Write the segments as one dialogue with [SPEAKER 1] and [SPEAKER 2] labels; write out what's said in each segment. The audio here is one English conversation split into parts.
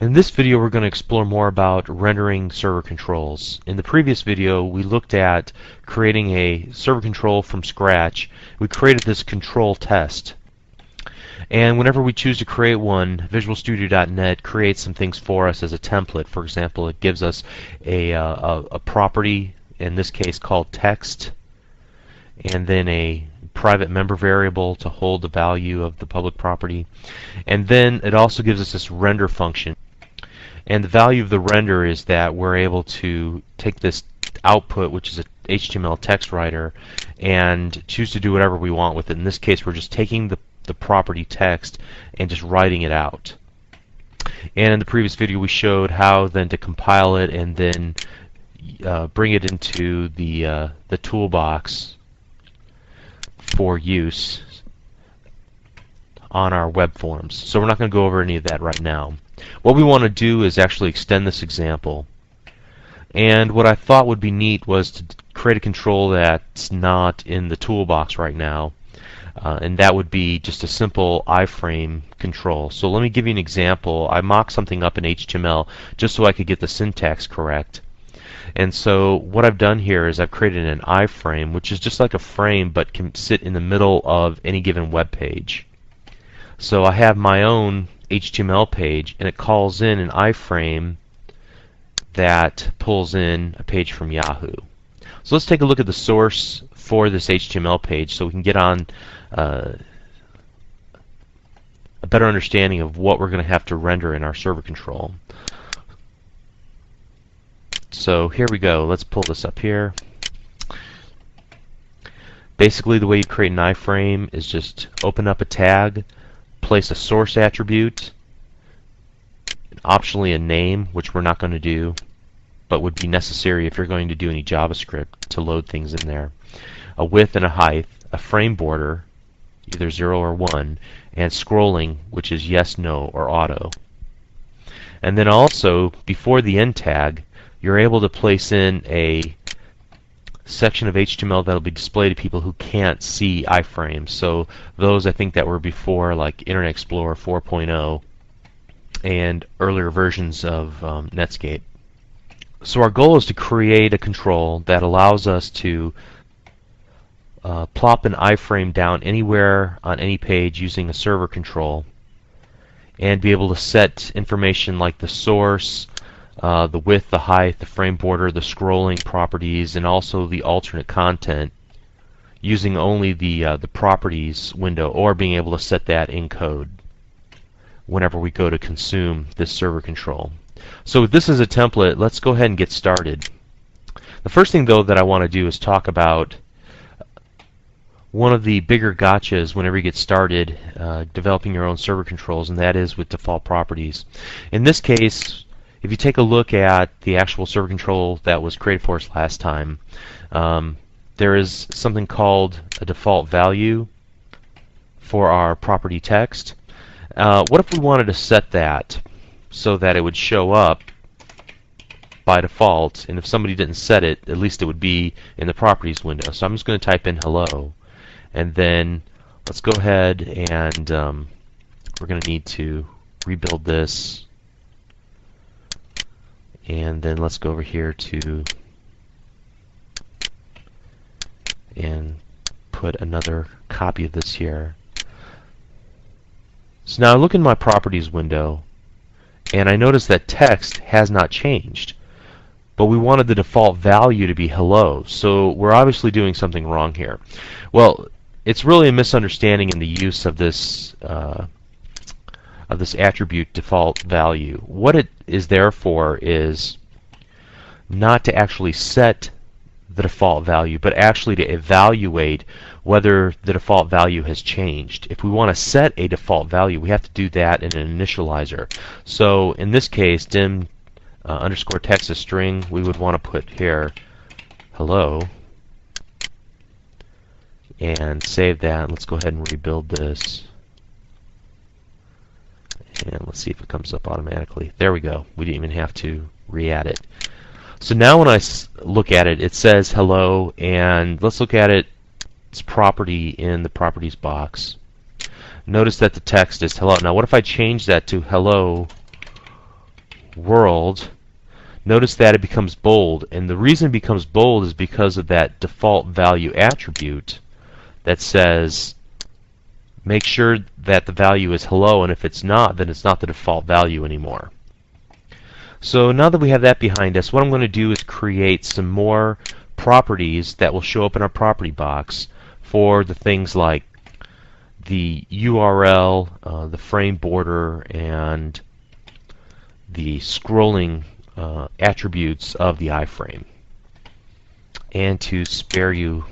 [SPEAKER 1] In this video we're going to explore more about rendering server controls. In the previous video we looked at creating a server control from scratch. We created this control test. And whenever we choose to create one, VisualStudio.net creates some things for us as a template. For example, it gives us a property, in this case called text, and then a private member variable to hold the value of the public property. And then it also gives us this render function. And the value of the render is that we're able to take this output, which is a HTML text writer, and choose to do whatever we want with it. In this case, we're just taking the property text and just writing it out. And in the previous video, we showed how then to compile it and then bring it into the toolbox for use on our web forms. So we're not going to go over any of that right now. What we want to do is actually extend this example. And what I thought would be neat was to create a control that's not in the toolbox right now. And that would be just a simple iframe control. So let me give you an example. I mocked something up in HTML just so I could get the syntax correct. And so what I've done here is I've created an iframe, which is just like a frame but can sit in the middle of any given web page. So I have my own HTML page, and it calls in an iframe that pulls in a page from Yahoo. So let's take a look at the source for this HTML page so we can get on a better understanding of what we're going to have to render in our server control. So here we go. Let's pull this up here. Basically, the way you create an iframe is just open up a tag, place a source attribute, optionally a name, which we're not going to do, but would be necessary if you're going to do any JavaScript to load things in there, a width and a height, a frame border, either 0 or 1, and scrolling, which is yes, no, or auto. And then also, before the end tag, you're able to place in a section of HTML that will be displayed to people who can't see iframes. So those I think that were before, like Internet Explorer 4.0 and earlier versions of Netscape. So our goal is to create a control that allows us to plop an iframe down anywhere on any page using a server control and be able to set information like the source, the width, the height, the frame border, the scrolling properties, and also the alternate content using only the properties window, or being able to set that in code whenever we go to consume this server control. So with this as a template, let's go ahead and get started. The first thing though that I want to do is talk about one of the bigger gotchas whenever you get started developing your own server controls, and that is with default properties. In this case, if you take a look at the actual server control that was created for us last time, there is something called a default value for our property text. What if we wanted to set that so that it would show up by default, and if somebody didn't set it, at least it would be in the properties window? So I'm just going to type in hello, and then let's go ahead and we're going to need to rebuild this. And then let's go over here to and put another copy of this here. So now I look in my properties window and I notice that text has not changed, but we wanted the default value to be hello, so we're obviously doing something wrong here. Well, it's really a misunderstanding in the use of this attribute default value. What it is there for is not to actually set the default value, but actually to evaluate whether the default value has changed. If we want to set a default value, we have to do that in an initializer. So in this case, dim underscore text is string, we would want to put here hello and save that. Let's go ahead and rebuild this. And let's see if it comes up automatically. There we go. We didn't even have to re-add it. So now when I look at it, it says hello, and let's look at its property in the properties box. Notice that the text is hello. Now what if I change that to hello world, notice that it becomes bold, and the reason it becomes bold is because of that default value attribute that says make sure that the value is hello, and if it's not, then it's not the default value anymore. So now that we have that behind us, what I'm going to do is create some more properties that will show up in our property box for the things like the URL, the frame border, and the scrolling attributes of the iframe. And to spare you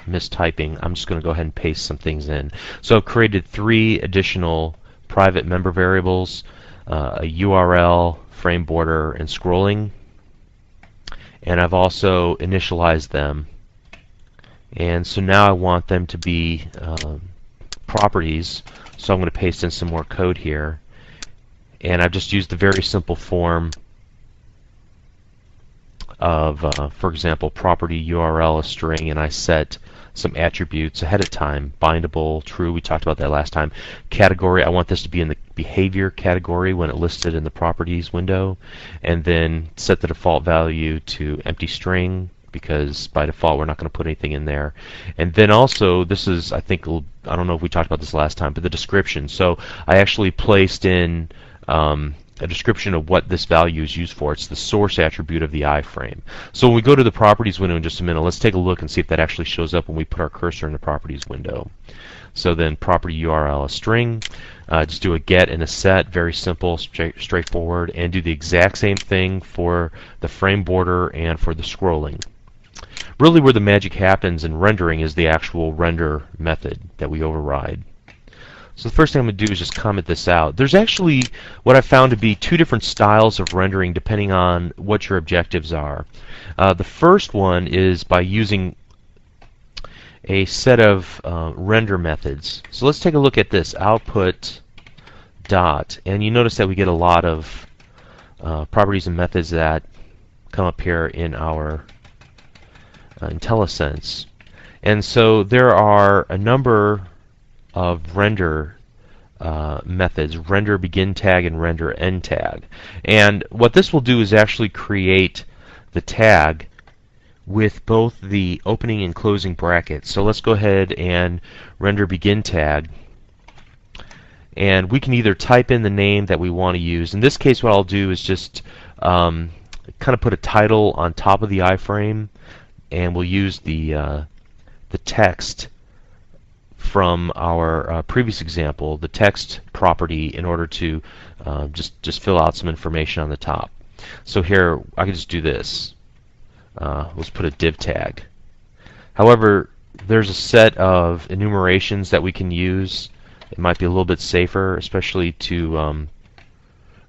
[SPEAKER 1] mistyping, I'm just going to go ahead and paste some things in. So I've created 3 additional private member variables, a URL, frame border, and scrolling. And I've also initialized them. And so now I want them to be properties. So I'm going to paste in some more code here. And I've just used the very simple form of, for example, property URL a string, and I set some attributes ahead of time. Bindable, true, we talked about that last time. Category, I want this to be in the behavior category when it listed in the properties window, and then set the default value to empty string, because by default we're not going to put anything in there. And then also, this is, I think, I don't know if we talked about this last time, but the description. So I actually placed in a description of what this value is used for. It's the source attribute of the iframe. So when we go to the properties window in just a minute, let's take a look and see if that actually shows up when we put our cursor in the properties window. So then property URL a string, just do a get and a set, very simple, straightforward, and do the exact same thing for the frame border and for the scrolling. Really where the magic happens in rendering is the actual render method that we override. So the first thing I'm going to do is just comment this out. There's actually what I found to be 2 different styles of rendering depending on what your objectives are. The first one is by using a set of render methods. So let's take a look at this output dot, and you notice that we get a lot of properties and methods that come up here in our IntelliSense. And so there are a number of render methods, render begin tag and render end tag. And what this will do is actually create the tag with both the opening and closing brackets. So let's go ahead and render begin tag. And we can either type in the name that we want to use. In this case, what I'll do is just kind of put a title on top of the iframe, and we'll use the text from our previous example, the text property, in order to just fill out some information on the top. So here I can just do this. Let's put a div tag. However, there's a set of enumerations that we can use. It might be a little bit safer, especially to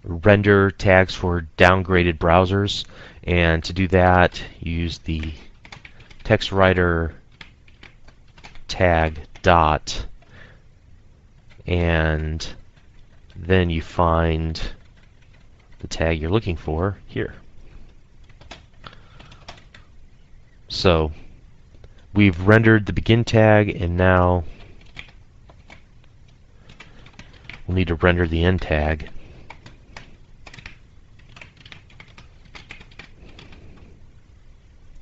[SPEAKER 1] render tags for downgraded browsers. And to do that, use the text writer tag dot, and then you find the tag you're looking for here. So we've rendered the begin tag, and now we'll need to render the end tag.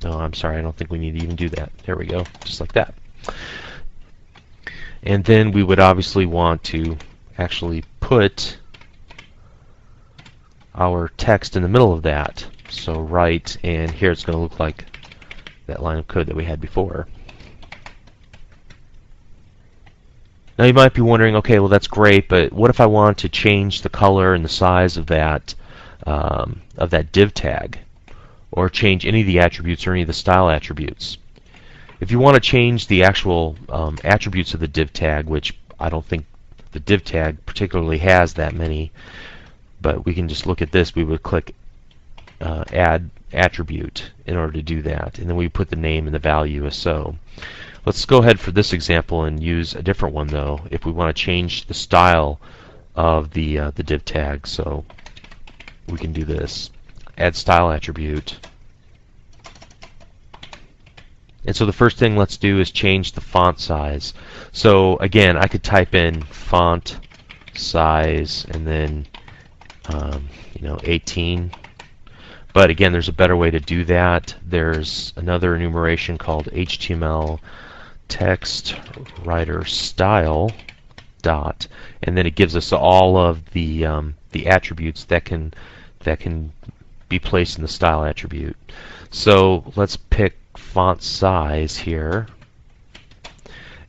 [SPEAKER 1] Oh, I'm sorry, I don't think we need to even do that. There we go, just like that. And then we would obviously want to actually put our text in the middle of that. So right, and here it's going to look like that line of code that we had before. Now you might be wondering, okay, well that's great, but what if I want to change the color and the size of that div tag, or change any of the attributes or any of the style attributes? If you want to change the actual attributes of the div tag, which I don't think the div tag particularly has that many, but we can just look at this. We would click add attribute in order to do that, and then we put the name and the value as so. Let's go ahead for this example and use a different one though if we want to change the style of the div tag. So we can do this, add style attribute. And so the first thing let's do is change the font size. So again, I could type in font size and then 18. But again, there's a better way to do that. There's another enumeration called HTML text writer style dot, and then it gives us all of the attributes that can be placed in the style attribute. So let's pick font size here,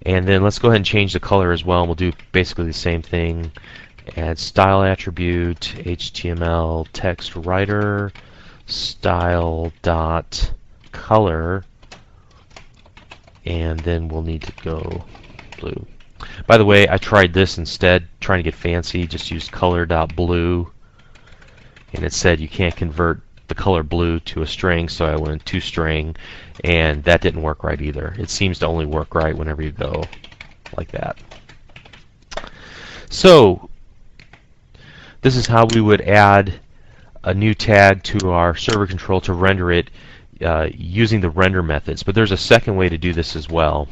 [SPEAKER 1] and then let's go ahead and change the color as well. And we'll do basically the same thing. Add style attribute HTML text writer style dot color, and then we'll need to go blue. By the way, I tried this instead, trying to get fancy, just used color dot blue, and it said you can't convert the color blue to a string, so I went to string, and that didn't work right either. It seems to only work right whenever you go like that. So this is how we would add a new tag to our server control to render it using the render methods. But there's a second way to do this as well.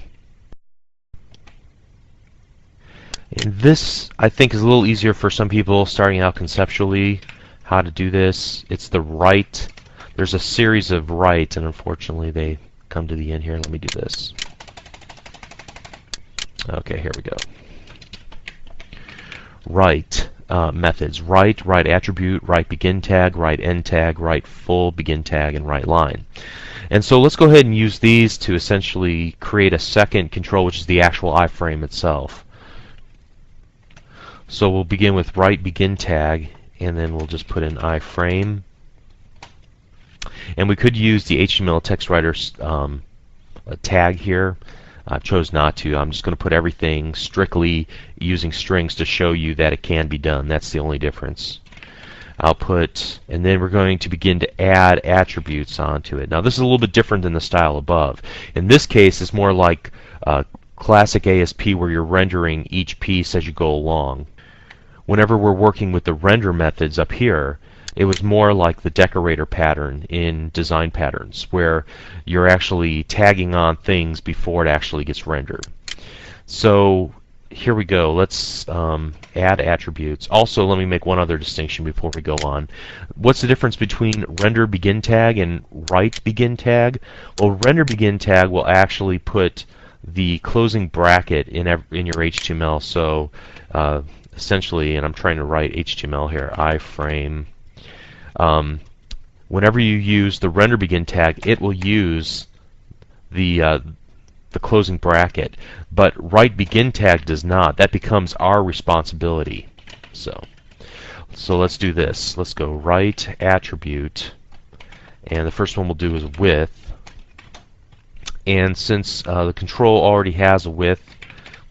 [SPEAKER 1] And this, I think, is a little easier for some people starting out conceptually how to do this. It's the write. There's a series of writes, and unfortunately they come to the end here. Let me do this. Okay, here we go. Write methods. Write attribute, write begin tag, write end tag, write full begin tag, and write line. And so let's go ahead and use these to essentially create a second control, which is the actual iframe itself. So we'll begin with write begin tag, and then we'll just put in iframe. And we could use the HTML text writer tag here. I chose not to. I'm just going to put everything strictly using strings to show you that it can be done. That's the only difference. I'll put, and then we're going to begin to add attributes onto it. Now this is a little bit different than the style above. In this case, it's more like classic ASP where you're rendering each piece as you go along. Whenever we're working with the render methods up here, it was more like the decorator pattern in design patterns, where you're actually tagging on things before it actually gets rendered. So here we go. Let's add attributes. Also, let me make one other distinction before we go on. What's the difference between render begin tag and write begin tag? Well, render begin tag will actually put the closing bracket in your HTML. So essentially, and I'm trying to write HTML here, iframe. Whenever you use the render begin tag, it will use the closing bracket, but write begin tag does not. That becomes our responsibility. So let's do this. Let's go write attribute, and the first one we'll do is width. And since the control already has a width,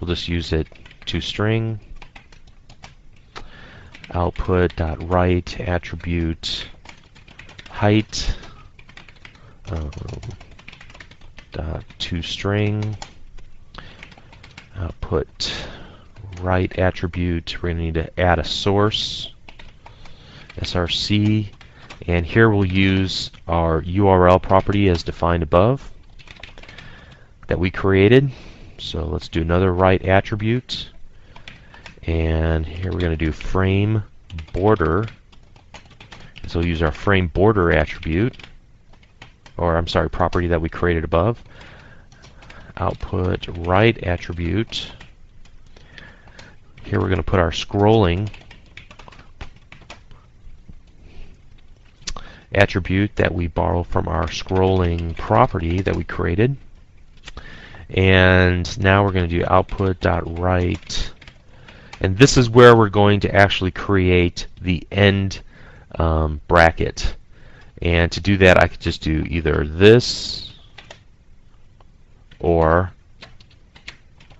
[SPEAKER 1] we'll just use it to string. Output.write attribute height dot toString. Output write attribute. We're going to need to add a source src, and here we'll use our URL property as defined above that we created. So let's do another write attribute. And here we're going to do frame border. So we'll use our frame border attribute, or I'm sorry, property that we created above. Output write attribute. Here we're going to put our scrolling attribute that we borrow from our scrolling property that we created. And now we're going to do output.write. And this is where we're going to actually create the end bracket. And to do that, I could just do either this, or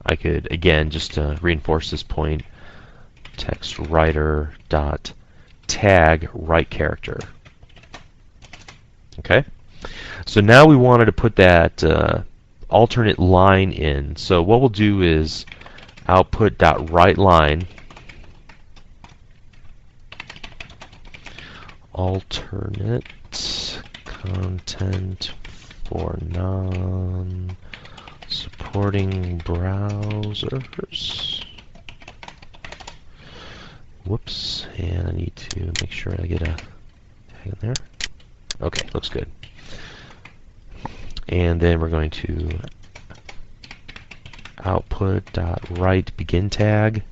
[SPEAKER 1] I could, again, just to reinforce this point, text writer dot tag write character. Okay? So now we wanted to put that alternate line in. So what we'll do is output.writeLine alternate content for non-supporting browsers. Whoops, and I need to make sure I get a tag in there. Okay, looks good. And then we're going to output.write begin tag.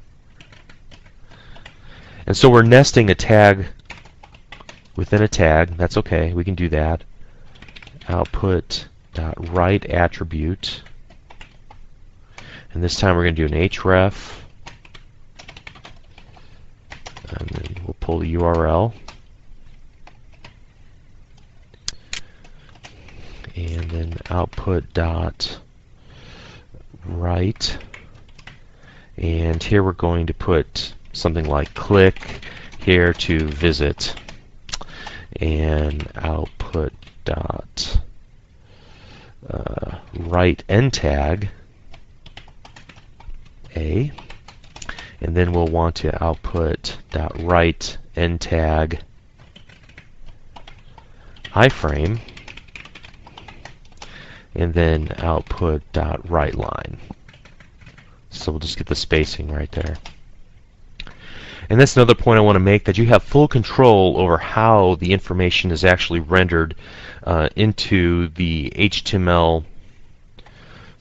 [SPEAKER 1] And so we're nesting a tag within a tag. That's okay, we can do that. Output.write attribute. And this time we're going to do an href. And then we'll pull the URL. And then output.write. And here we're going to put something like click here to visit. And output.write end tag A. And then we'll want to output.write end tag iframe, and then output.write line. So we'll just get the spacing right there. And that's another point I want to make, that you have full control over how the information is actually rendered into the HTML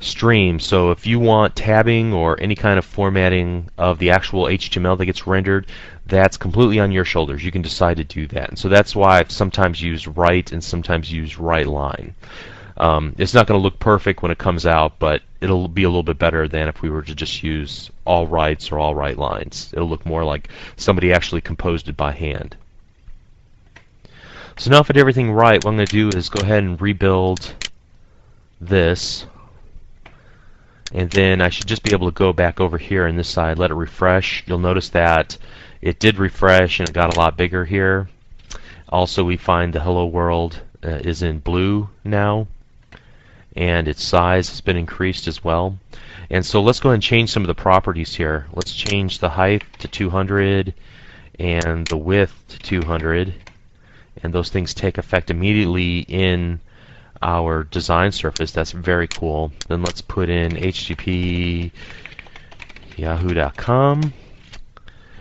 [SPEAKER 1] stream. So if you want tabbing or any kind of formatting of the actual HTML that gets rendered, that's completely on your shoulders. You can decide to do that. And so that's why I've sometimes used write and sometimes used write line. It's not going to look perfect when it comes out, but it'll be a little bit better than if we were to just use all writes or all write lines. It'll look more like somebody actually composed it by hand. So now if I did everything right, what I'm going to do is go ahead and rebuild this. And then I should just be able to go back over here on this side, let it refresh. You'll notice that it did refresh and it got a lot bigger here. Also, we find the hello world is in blue now, and its size has been increased as well. And so let's go ahead and change some of the properties here. Let's change the height to 200 and the width to 200, and those things take effect immediately in our design surface. That's very cool. Then let's put in http yahoo.com,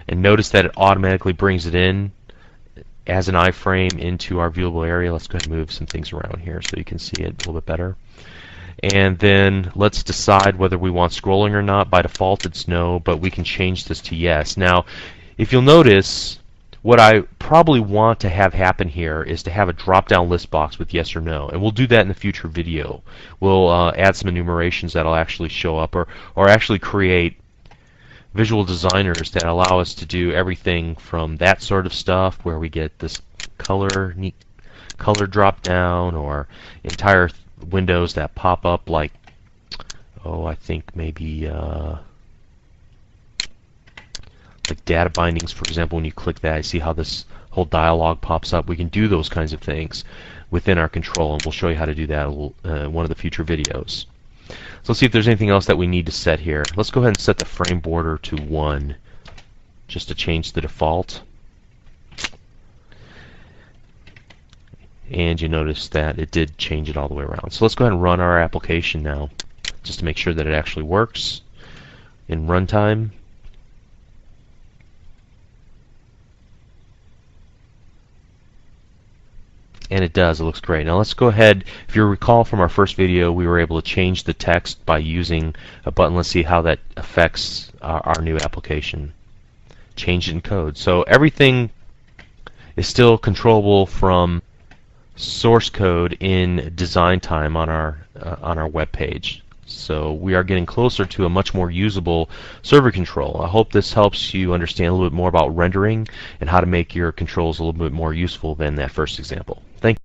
[SPEAKER 1] and notice that it automatically brings it in as an iframe into our viewable area. Let's go ahead and move some things around here so you can see it a little bit better. And then let's decide whether we want scrolling or not. By default it's no, but we can change this to yes. Now if you'll notice, what I probably want to have happen here is to have a drop-down list box with yes or no, and we'll do that in the future video. We'll add some enumerations that'll actually show up, or actually create visual designers that allow us to do everything from that sort of stuff where we get this neat color drop-down, or entire windows that pop up like, oh, I think maybe like data bindings, for example. When you click that, you see how this whole dialog pops up. We can do those kinds of things within our control, and we'll show you how to do that in one of the future videos. So let's see if there's anything else that we need to set here. Let's go ahead and set the frame border to 1 just to change the default. And you notice that it did change it all the way around. So let's go ahead and run our application now just to make sure that it actually works in runtime. And it does. It looks great. Now let's go ahead. If you recall from our first video, we were able to change the text by using a button. Let's see how that affects our new application. Change it in code. So everything is still controllable from source code in design time on our web page. So we are getting closer to a much more usable server control. I hope this helps you understand a little bit more about rendering and how to make your controls a little bit more useful than that first example.